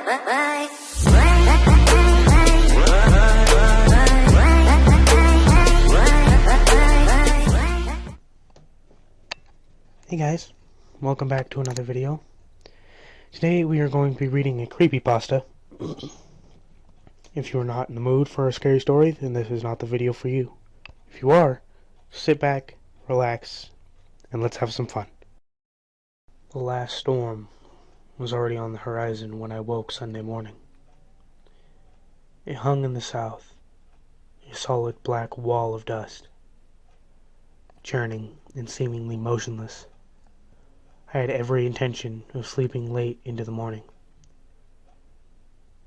Hey guys, welcome back to another video. Today we are going to be reading a creepypasta. If you are not in the mood for a scary story, then this is not the video for you. If you are, sit back, relax, and let's have some fun. The last storm was already on the horizon when I woke Sunday morning. It hung in the south, a solid black wall of dust, churning and seemingly motionless. I had every intention of sleeping late into the morning,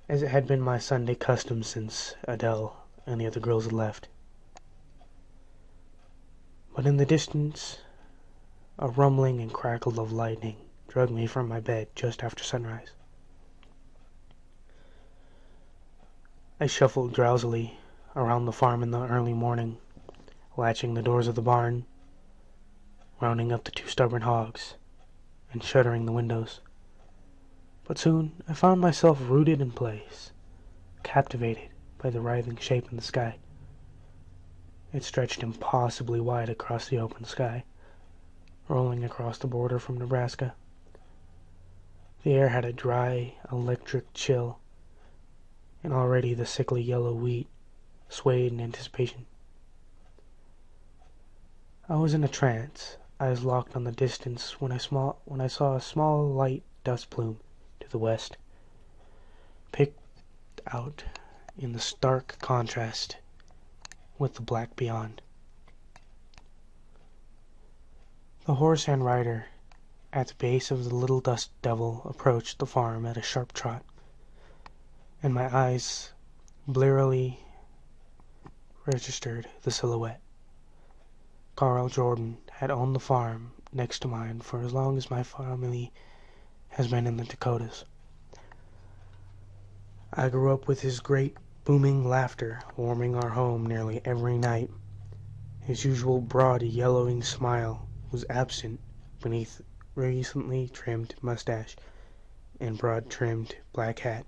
as it had been my Sunday custom since Adele and the other girls had left. But in the distance, a rumbling and crackle of lightning dragged me from my bed just after sunrise. I shuffled drowsily around the farm in the early morning, latching the doors of the barn, rounding up the 2 stubborn hogs, and shuttering the windows. But soon I found myself rooted in place, captivated by the writhing shape in the sky. It stretched impossibly wide across the open sky, rolling across the border from Nebraska. The air had a dry, electric chill, and already the sickly yellow wheat swayed in anticipation. I was in a trance, eyes locked on the distance, when I saw a small light dust plume to the west, picked out in the stark contrast with the black beyond. The horse and rider at the base of the little dust devil approached the farm at a sharp trot, and my eyes blearily registered the silhouette. Carl Jordan had owned the farm next to mine for as long as my family has been in the Dakotas. I grew up with his great booming laughter warming our home nearly every night. His usual broad yellowing smile was absent beneath recently trimmed mustache and broad-trimmed black hat.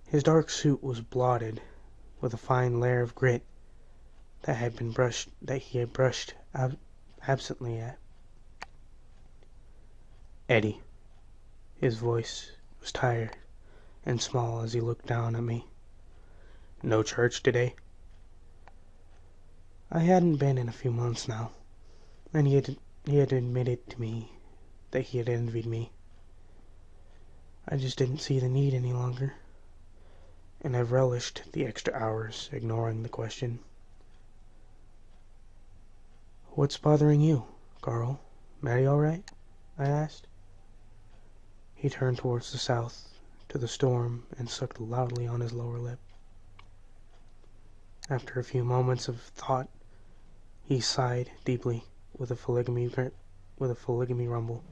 His dark suit was blotted with a fine layer of grit that he had brushed absently at. Eddie. His voice was tired and small as he looked down at me. No church today? I hadn't been in a few months now, and he had admitted to me that he had envied me. I just didn't see the need any longer, and I relished the extra hours ignoring the question. What's bothering you, Carl? Maddie all right? I asked. He turned towards the south, to the storm, and sucked loudly on his lower lip. After a few moments of thought, he sighed deeply with a polygamy rumble.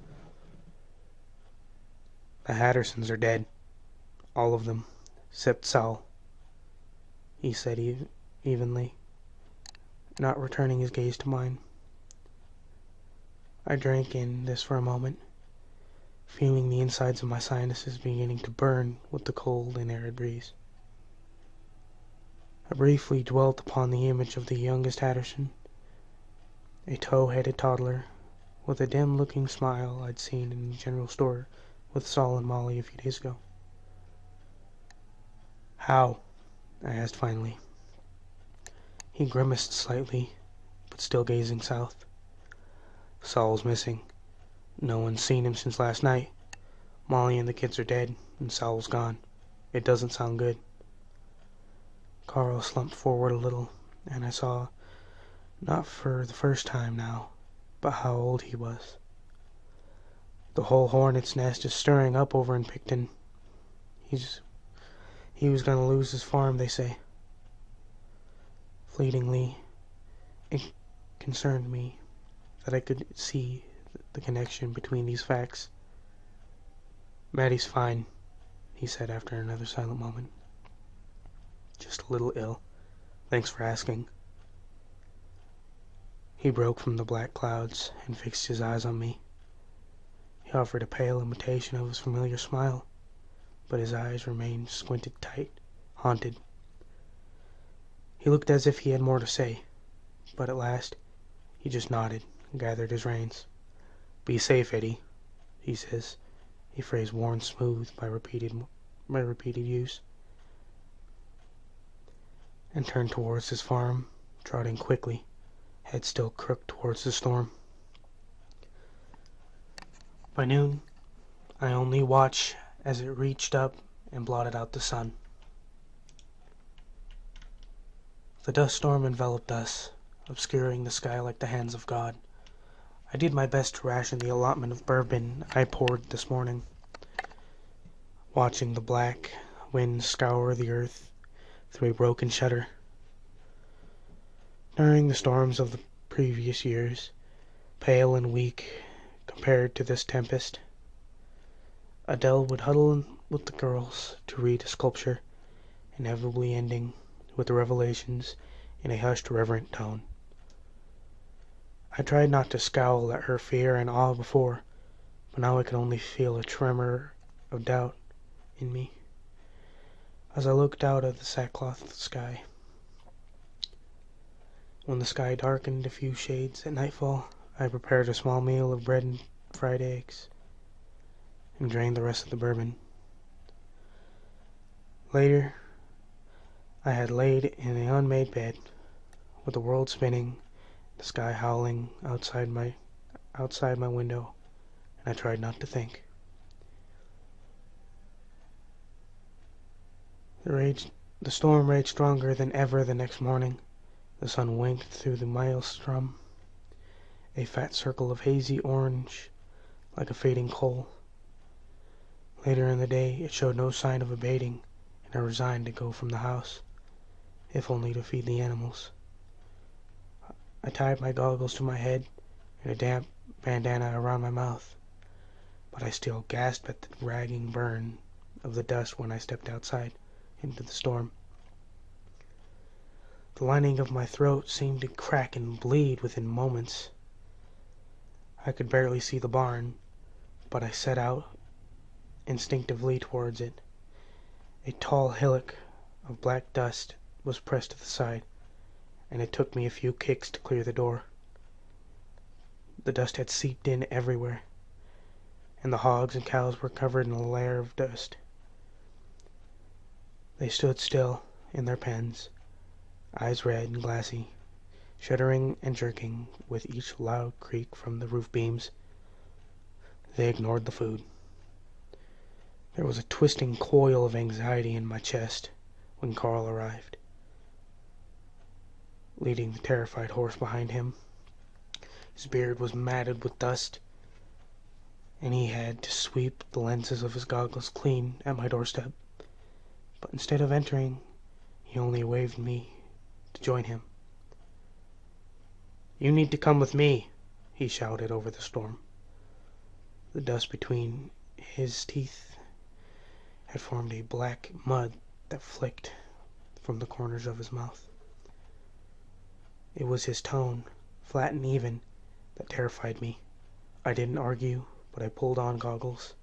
The Hattersons are dead. All of them, except Sal, he said evenly, not returning his gaze to mine. I drank in this for a moment, feeling the insides of my sinuses beginning to burn with the cold and arid breeze. I briefly dwelt upon the image of the youngest Hatterson, a tow-headed toddler with a dim-looking smile I'd seen in the general store with Saul and Molly a few days ago. How? I asked finally. He grimaced slightly, but still gazing south. Saul's missing. No one's seen him since last night. Molly and the kids are dead, and Saul's gone. It doesn't sound good. Carl slumped forward a little, and I saw, not for the first time now, but how old he was. The whole hornet's nest is stirring up over in Picton. He was going to lose his farm, they say. Fleetingly, it concerned me that I could see the connection between these facts. Maddie's fine, he said after another silent moment. Just a little ill. Thanks for asking. He broke from the black clouds and fixed his eyes on me. He offered a pale imitation of his familiar smile, but his eyes remained squinted tight, haunted. He looked as if he had more to say, but at last he just nodded and gathered his reins. "Be safe, Eddie," he says, a phrase worn smooth by repeated use, and turned towards his farm, trotting quickly, head still crooked towards the storm. By noon, I only watched as it reached up and blotted out the sun. The dust storm enveloped us, obscuring the sky like the hands of God. I did my best to ration the allotment of bourbon I poured this morning, watching the black wind scour the earth through a broken shutter. During the storms of the previous years, pale and weak compared to this tempest, Adele would huddle with the girls to read a sculpture, inevitably ending with the revelations in a hushed, reverent tone. I tried not to scowl at her fear and awe before, but now I could only feel a tremor of doubt in me as I looked out at the sackcloth sky. When the sky darkened a few shades at nightfall, I prepared a small meal of bread and fried eggs, and drained the rest of the bourbon. Later, I had laid in an unmade bed, with the world spinning, the sky howling outside my window, and I tried not to think. The storm raged stronger than ever the next morning. The sun winked through the maelstrom, a fat circle of hazy orange, like a fading coal. Later in the day, it showed no sign of abating, and I resigned to go from the house, if only to feed the animals. I tied my goggles to my head and a damp bandana around my mouth, but I still gasped at the ragging burn of the dust when I stepped outside into the storm. The lining of my throat seemed to crack and bleed within moments. I could barely see the barn, but I set out instinctively towards it. A tall hillock of black dust was pressed to the side, and it took me a few kicks to clear the door. The dust had seeped in everywhere, and the hogs and cows were covered in a layer of dust. They stood still in their pens, eyes red and glassy, shuddering and jerking with each loud creak from the roof beams. They ignored the food. There was a twisting coil of anxiety in my chest when Carl arrived, leading the terrified horse behind him. His beard was matted with dust, and he had to sweep the lenses of his goggles clean at my doorstep. But instead of entering, he only waved me to join him. "You need to come with me," he shouted over the storm. The dust between his teeth had formed a black mud that flicked from the corners of his mouth. It was his tone, flat and even, that terrified me. I didn't argue, but I pulled on goggles,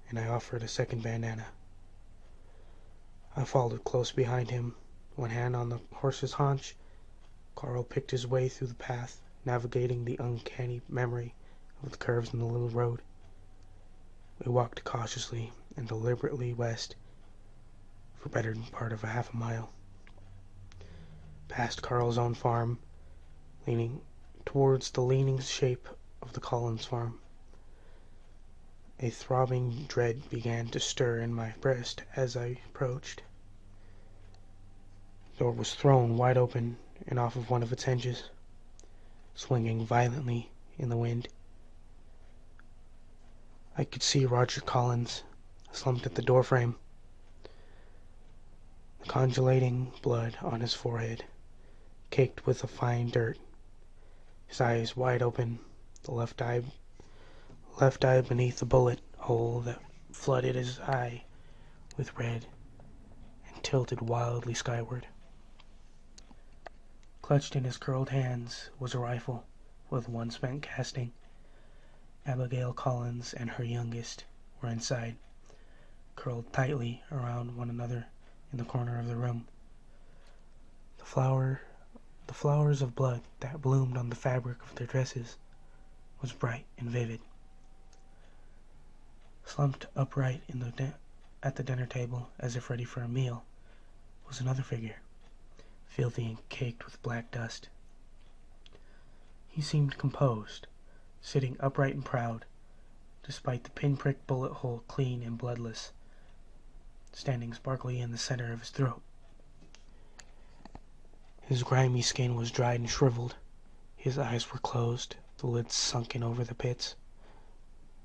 and I offered a second bandana. I followed close behind him. One hand on the horse's haunch, Carl picked his way through the path, navigating the uncanny memory of the curves in the little road. We walked cautiously and deliberately west for better than part of a half a mile, past Carl's own farm, leaning towards the leaning shape of the Collins farm. A throbbing dread began to stir in my breast as I approached. The door was thrown wide open and off of one of its hinges, swinging violently in the wind. I could see Roger Collins slumped at the doorframe, the congelating blood on his forehead caked with a fine dirt, his eyes wide open, the left eye beneath the bullet hole that flooded his eye with red and tilted wildly skyward. Clutched in his curled hands was a rifle with one spent casting. Abigail Collins and her youngest were inside, curled tightly around one another in the corner of the room. The flowers of blood that bloomed on the fabric of their dresses was bright and vivid. Slumped upright at the dinner table, as if ready for a meal, was another figure, filthy and caked with black dust. He seemed composed, sitting upright and proud, despite the pinprick bullet hole clean and bloodless, standing sparkly in the center of his throat. His grimy skin was dried and shriveled. His eyes were closed, the lids sunken over the pits.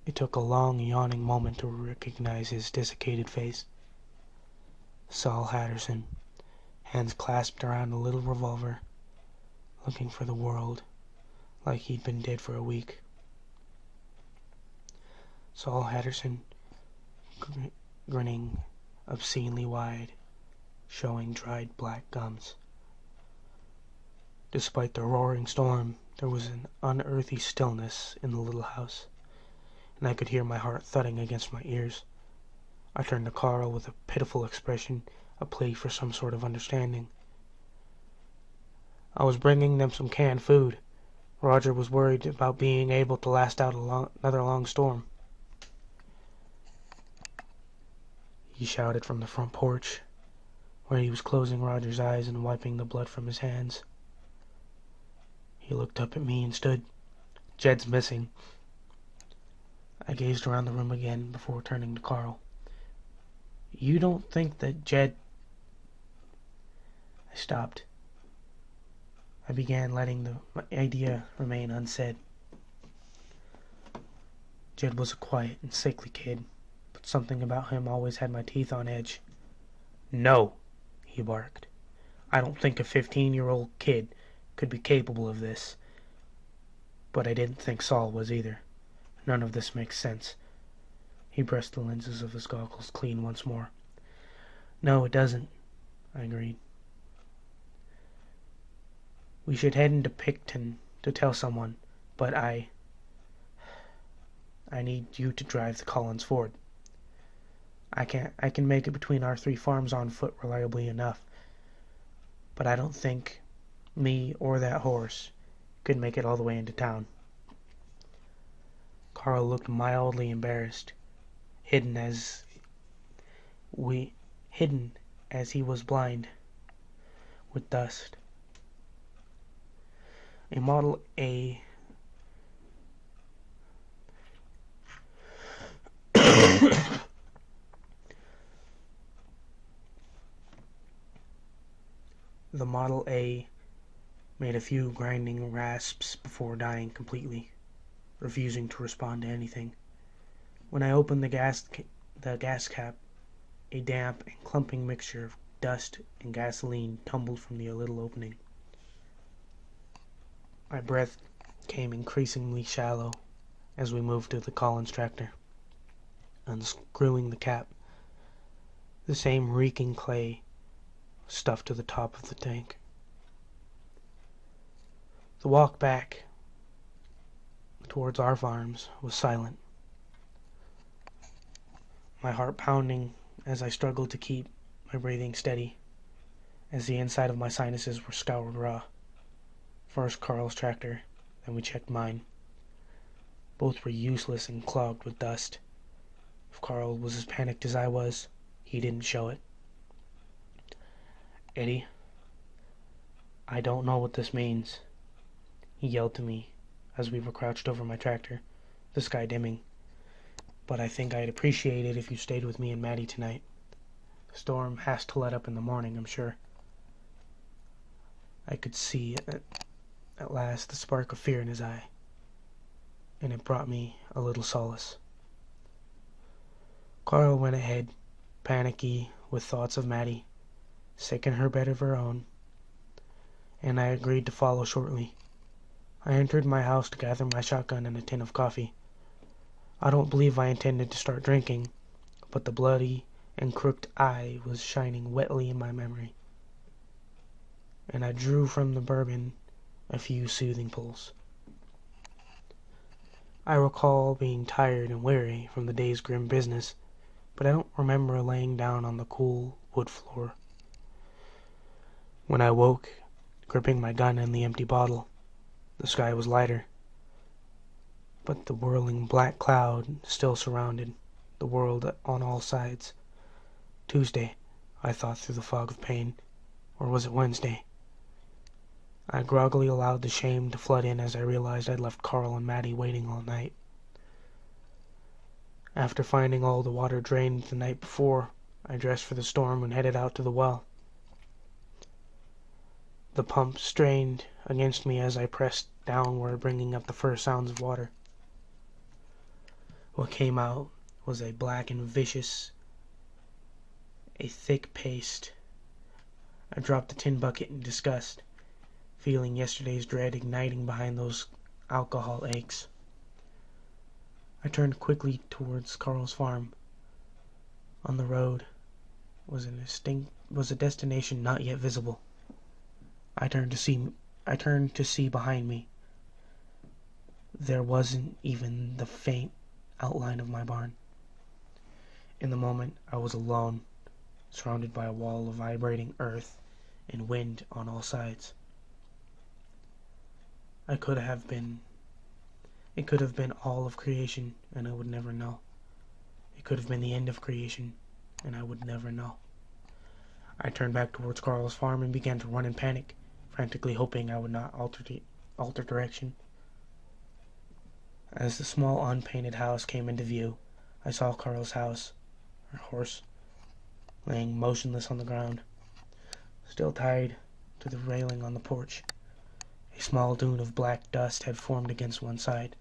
It took a long, yawning moment to recognize his desiccated face. Saul Hatterson, hands clasped around a little revolver, looking for the world like he'd been dead for a week. Saul Hatterson, grinning obscenely wide, showing dried black gums. Despite the roaring storm, there was an unearthly stillness in the little house, and I could hear my heart thudding against my ears. I turned to Carl with a pitiful expression, a plea for some sort of understanding. I was bringing them some canned food. Roger was worried about being able to last out another long storm. He shouted from the front porch, where he was closing Roger's eyes and wiping the blood from his hands. He looked up at me and stood. Jed's missing. I gazed around the room again before turning to Carl. You don't think that Jed... I stopped. I began letting the idea remain unsaid. Jed was a quiet and sickly kid, but something about him always had my teeth on edge. No, he barked. I don't think a 15-year-old kid could be capable of this. But I didn't think Saul was either. None of this makes sense. He brushed the lenses of his goggles clean once more. No, it doesn't, I agreed. We should head into Picton to tell someone, but I need you to drive the Collins Ford. I can make it between our 3 farms on foot reliably enough, but I don't think me or that horse could make it all the way into town. Carl looked mildly embarrassed, hidden as he was blind with dust. A Model A The Model A made a few grinding rasps before dying completely, refusing to respond to anything. When I opened the gas cap, a damp and clumping mixture of dust and gasoline tumbled from the little opening. My breath came increasingly shallow as we moved to the Collins tractor. Unscrewing the cap, the same reeking clay was stuffed to the top of the tank. The walk back towards our farms was silent, my heart pounding as I struggled to keep my breathing steady, as the inside of my sinuses were scoured raw. First Carl's tractor, then we checked mine. Both were useless and clogged with dust. If Carl was as panicked as I was, he didn't show it. Eddie, I don't know what this means, he yelled to me as we were crouched over my tractor, the sky dimming. But I think I'd appreciate it if you stayed with me and Maddie tonight. The storm has to let up in the morning, I'm sure. I could see at last the spark of fear in his eye, and it brought me a little solace. Carl went ahead, panicky with thoughts of Maddie, sick in her bed of her own, and I agreed to follow shortly. I entered my house to gather my shotgun and a tin of coffee. I don't believe I intended to start drinking, but the bloody and crooked eye was shining wetly in my memory, and I drew from the bourbon a few soothing pulls. I recall being tired and weary from the day's grim business, but I don't remember laying down on the cool wood floor. When I woke, gripping my gun and the empty bottle, the sky was lighter, but the whirling black cloud still surrounded the world on all sides. Tuesday, I thought through the fog of pain. Or was it Wednesday? I groggily allowed the shame to flood in as I realized I'd left Carl and Maddie waiting all night. After finding all the water drained the night before, I dressed for the storm and headed out to the well. The pump strained against me as I pressed downward, bringing up the first sounds of water. What came out was a black and vicious, a thick paste. I dropped the tin bucket in disgust, feeling yesterday's dread igniting behind those alcohol aches. I turned quickly towards Carl's farm. On the road was a destination not yet visible. I turned to see behind me. There wasn't even the faint outline of my barn. In the moment, I was alone, surrounded by a wall of vibrating earth and wind on all sides. It could have been all of creation, and I would never know. It could have been the end of creation, and I would never know. I turned back towards Carl's farm and began to run in panic, frantically hoping I would not alter direction. As the small unpainted house came into view, I saw Carl's horse, laying motionless on the ground, still tied to the railing on the porch. A small dune of black dust had formed against one side.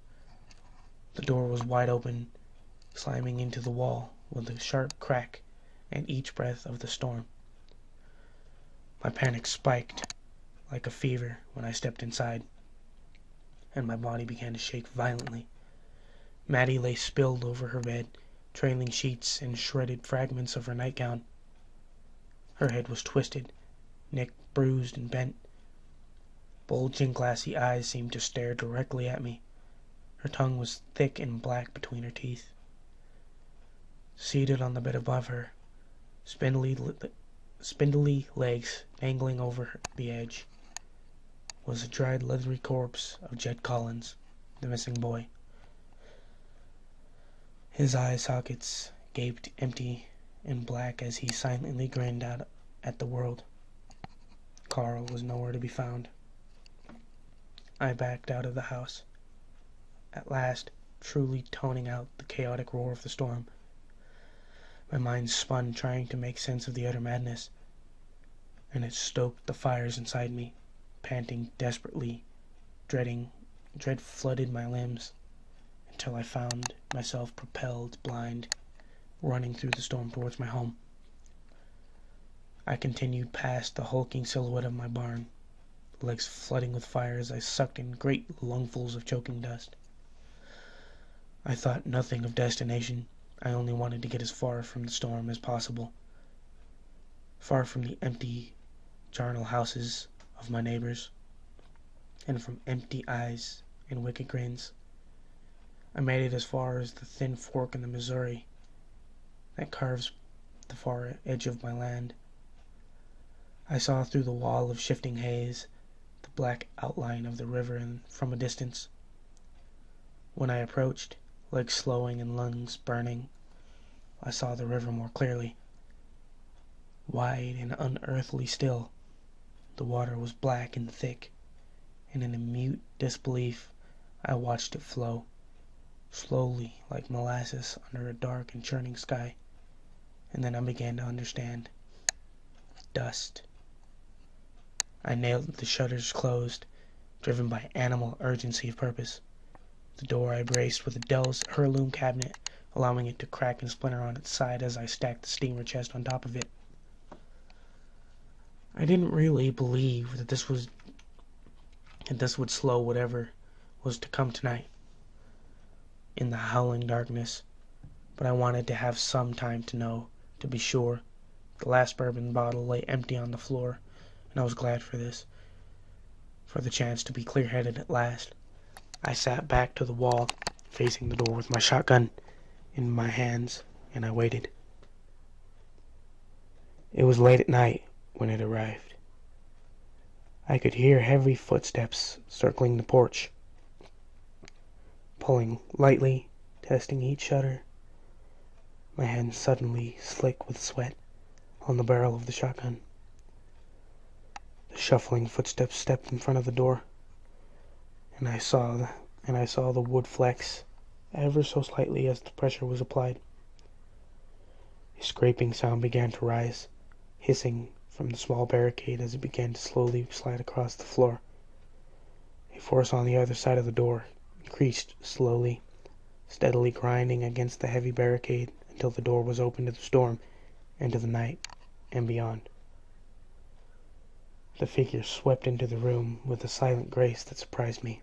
The door was wide open, slamming into the wall with a sharp crack at each breath of the storm. My panic spiked like a fever when I stepped inside, and my body began to shake violently. Maddie lay spilled over her bed, trailing sheets and shredded fragments of her nightgown. Her head was twisted, neck bruised and bent. Bulging glassy eyes seemed to stare directly at me. Her tongue was thick and black between her teeth. Seated on the bed above her, spindly legs dangling over the edge, was a dried leathery corpse of Jed Collins, the missing boy. His eye sockets gaped empty and black as he silently grinned out at the world. Carl was nowhere to be found. I backed out of the house, at last truly toning out the chaotic roar of the storm. My mind spun, trying to make sense of the utter madness, and it stoked the fires inside me. Panting desperately, dread flooded my limbs, until I found myself propelled, blind, running through the storm towards my home. I continued past the hulking silhouette of my barn, legs flooding with fire as I sucked in great lungfuls of choking dust. I thought nothing of destination. I only wanted to get as far from the storm as possible, far from the empty, charnel houses of my neighbors, and from empty eyes and wicked grins. I made it as far as the thin fork in the Missouri that carves the far edge of my land. I saw through the wall of shifting haze the black outline of the river and from a distance. When I approached, legs slowing and lungs burning, I saw the river more clearly. Wide and unearthly still, the water was black and thick, and in a mute disbelief I watched it flow, slowly like molasses under a dark and churning sky. And then I began to understand. Dust. I nailed the shutters closed, driven by animal urgency of purpose. The door I braced with a Dell's heirloom cabinet, allowing it to crack and splinter on its side as I stacked the steamer chest on top of it. I didn't really believe that this would slow whatever was to come tonight in the howling darkness, but I wanted to have some time to know, to be sure. The last bourbon bottle lay empty on the floor, and I was glad for this, for the chance to be clear-headed at last. I sat back to the wall, facing the door with my shotgun in my hands, and I waited. It was late at night when it arrived. I could hear heavy footsteps circling the porch, pulling lightly, testing each shutter. My hands suddenly slick with sweat on the barrel of the shotgun. The shuffling footsteps stepped in front of the door, and I saw the wood flex ever so slightly as the pressure was applied. A scraping sound began to rise, hissing from the small barricade as it began to slowly slide across the floor. A force on the other side of the door increased slowly, steadily grinding against the heavy barricade until the door was open to the storm and to the night and beyond. The figure swept into the room with a silent grace that surprised me,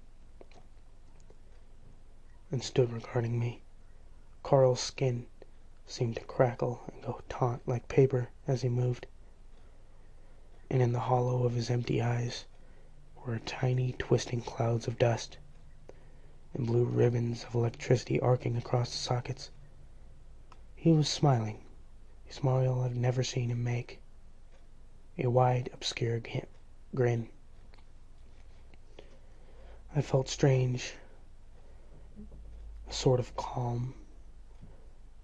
and stood regarding me. Carl's skin seemed to crackle and go taut like paper as he moved, and in the hollow of his empty eyes were tiny twisting clouds of dust and blue ribbons of electricity arcing across the sockets. He was smiling, a smile I've never seen him make, a wide, obscure grin. I felt strange, a sort of calm,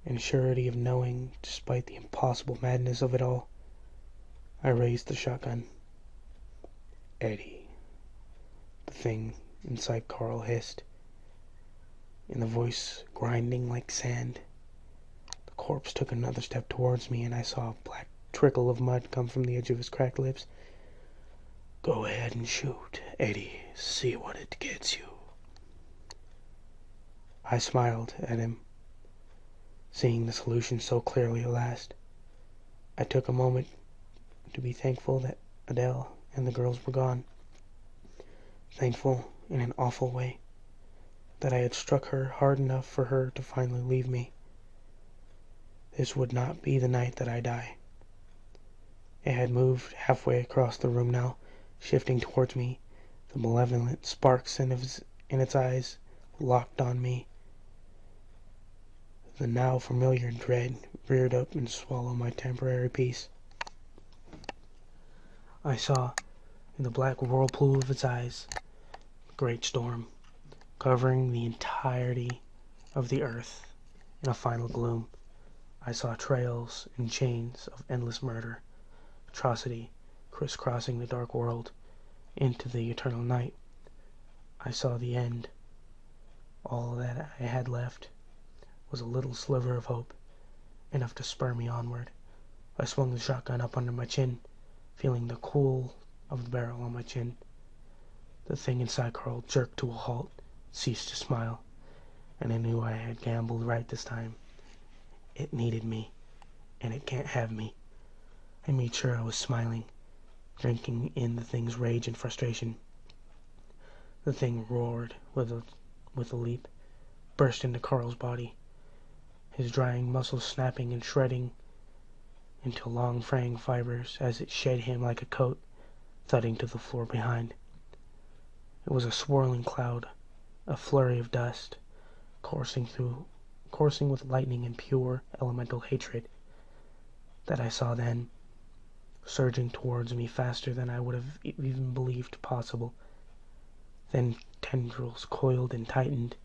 and surety of knowing, despite the impossible madness of it all. I raised the shotgun. "Eddie," the thing inside Carl hissed, in the voice grinding like sand. The corpse took another step towards me, and I saw a black trickle of mud come from the edge of his cracked lips. "Go ahead and shoot, Eddie. See what it gets you." I smiled at him, seeing the solution so clearly at last. I took a moment to be thankful that Adele and the girls were gone. Thankful in an awful way that I had struck her hard enough for her to finally leave me. This would not be the night that I die. It had moved halfway across the room now, shifting towards me, the malevolent sparks in its eyes locked on me. The now familiar dread reared up and swallowed my temporary peace. I saw, in the black whirlpool of its eyes, the great storm, covering the entirety of the earth in a final gloom. I saw trails and chains of endless murder, atrocity, crisscrossing the dark world into the eternal night. I saw the end. All that I had left was a little sliver of hope, enough to spur me onward. I swung the shotgun up under my chin, feeling the cool of the barrel on my chin. The thing inside Carl jerked to a halt, ceased to smile, and I knew I had gambled right this time. It needed me, and it can't have me. I made sure I was smiling, drinking in the thing's rage and frustration. The thing roared with a leap, burst into Carl's body, his drying muscles snapping and shredding into long fraying fibers as it shed him like a coat, thudding to the floor behind. It was a swirling cloud, a flurry of dust, coursing with lightning and pure elemental hatred, that I saw then, surging towards me faster than I would have even believed possible. Then tendrils coiled and tightened,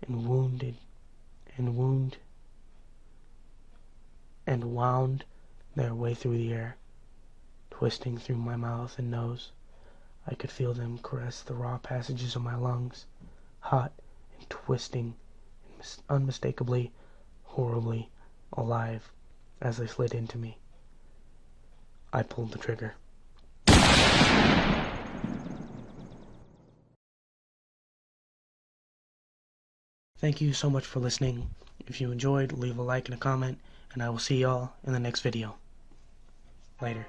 and wound their way through the air, twisting through my mouth and nose. I could feel them caress the raw passages of my lungs, hot and twisting and unmistakably, horribly alive as they slid into me. I pulled the trigger. Thank you so much for listening. If you enjoyed, leave a like and a comment, and I will see y'all in the next video. Later.